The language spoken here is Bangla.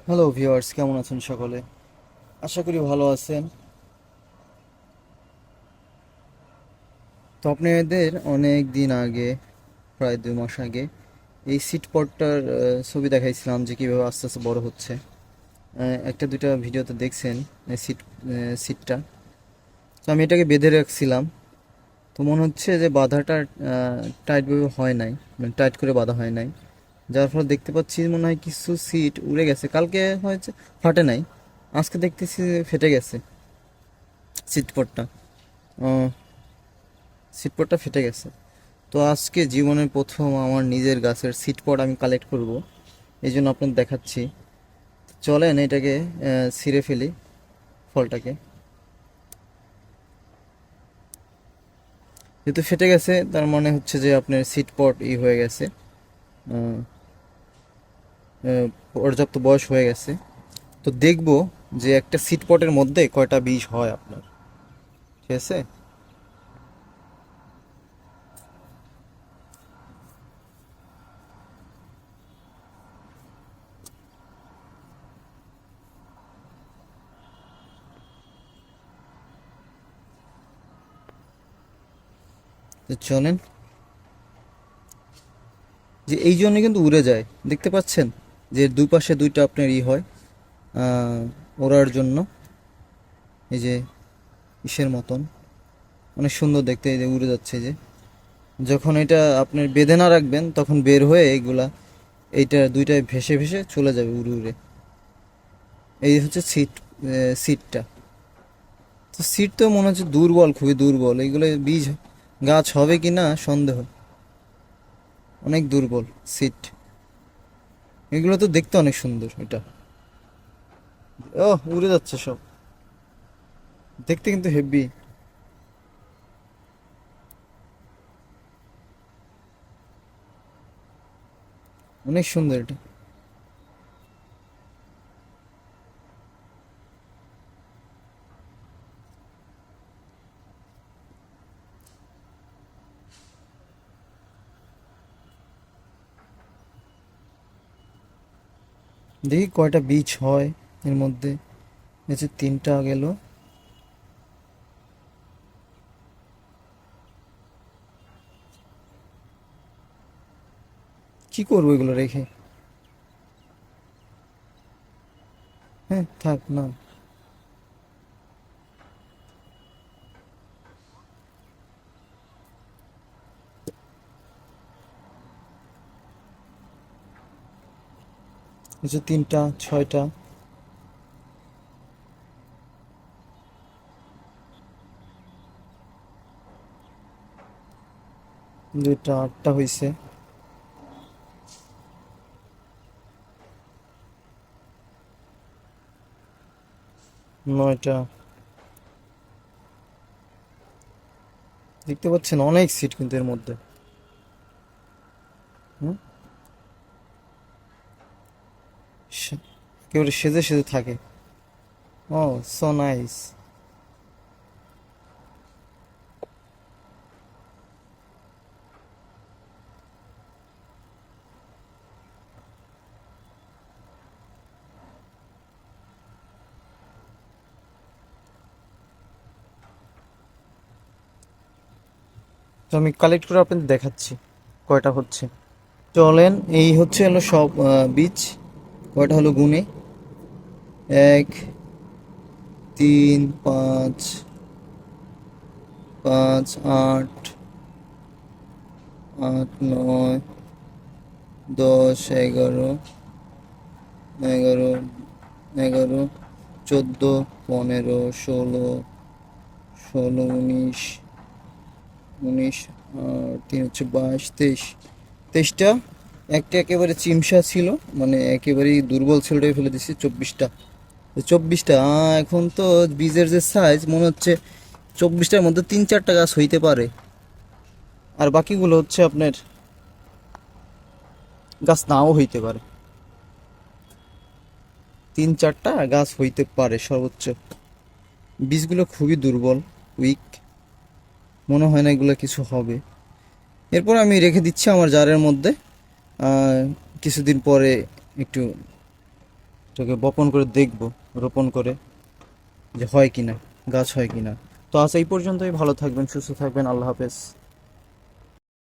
হ্যালো ভিউয়ার্স, কেমন আছেন সকলে? আশা করি ভালো আছেন। তো আপনাদের অনেক দিন আগে, প্রায় 2 মাস আগে, এই সিট পটটার ছবি দেখাইছিলাম যে কীভাবে আস্তে আস্তে বড় হচ্ছে। একটা দুইটা ভিডিওতে দেখছেন এই সিটটা। তো আমি এটাকে বেঁধে রাখছিলাম। তো মনে হচ্ছে যে বাঁধাটা টাইটভাবে হয় নাই, মানে টাইট করে বাঁধা হয় নাই, যার ফলে দেখতে পাচ্ছি মনে হয় কিছু সিট উড়ে গেছে। কালকে হয়েছে ফাটে নাই, আজকে দেখতেছি যে ফেটে গেছে সিট পটটা। সিটপটটা ফেটে গেছে। তো আজকে জীবনের প্রথম আমার নিজের গাছের সিটপট আমি কালেক্ট করব, এই জন্য আপনাদের দেখাচ্ছি। চলেন এটাকে ছিঁড়ে ফেলি, ফলটাকে। যেহেতু ফেটে গেছে তার মানে হচ্ছে যে আপনার সিটপট হয়ে গেছে, আহ, পর্যাপ্ত বয়স হয়ে গেছে। তো দেখব যে একটা সিটপটের মধ্যে কয়টা বীজ হয় আপনার। ঠিক আছে, তো চলেন। যে এই জন্য কিন্তু উড়ে যায়, দেখতে পাচ্ছেন যে দুই পাশে দুইটা আপনার হয় ওড়ার জন্য। এই যে ইসের মতন অনেক সুন্দর দেখতে, এই যে উড়ে যাচ্ছে। যে যখন এটা আপনার বেঁধে না রাখবেন তখন বের হয়ে এইগুলা এইটা দুইটায় ভেসে ভেসে চলে যাবে উড়ে উড়ে। এই হচ্ছে সিটটা। তো সিট তো মনে হচ্ছে দুর্বল, খুবই দুর্বল। এইগুলো বীজ গাছ হবে কি না সন্দেহ, অনেক দুর্বল সিট। এগুলো তো দেখতে অনেক সুন্দর। এটা ও উড়ে যাচ্ছে সব, দেখতে কিন্তু হেভি, অনেক সুন্দর এটা। দেখি কয়টা বীজ হয় এর মধ্যে। এই যে 3টা গেল। কি করবো এগুলো রেখে? হ্যাঁ, থাক না। এই যে 3টা, 6টা, 2টা, 8টা হয়েছে। 9টা। দেখতে পাচ্ছেন অনেক সিট কিন্তু এর মধ্যে। হুম, একেবারে সেজে সেজে থাকে। ও, সো নাইস। তো আমি কালেক্ট করে আপনাদের দেখাচ্ছি কয়টা হচ্ছে। চলেন, এই হচ্ছে হলো সব বীজ। কয়টা হলো গুনে: 1, 3, 5, 5, 8, 8, 9, 10, 11, 11, 11, 14, 15, 16, 16, 19, 19, আর 3 হচ্ছে 22, 23। 23টা। একটা একেবারে চিমসা ছিল, মানে একেবারেই দুর্বল ছিল, ওটাই ফেলে দিচ্ছি। 24টা। 24টা। এখন তো বীজের যে সাইজ মনে হচ্ছে 24টার মধ্যে 3-4টা গাছ হইতে পারে, আর বাকিগুলো হচ্ছে আপনার গাছ নাও হইতে পারে। 3-4টা গাছ হইতে পারে সর্বোচ্চ। বীজগুলো খুবই দুর্বল, উইক। মনে হয় না এগুলো কিছু হবে। এরপর আমি রেখে দিচ্ছি আমার জারের মধ্যে। কিছুদিন পরে একটু এটাকে বপন করে দেখব, রোপণ করে যে হয় কিনা, গাছ হয় কিনা। তো আজ এই পর্যন্তই, ভালো থাকবেন, সুস্থ থাকবেন, আল্লাহ হাফেজ।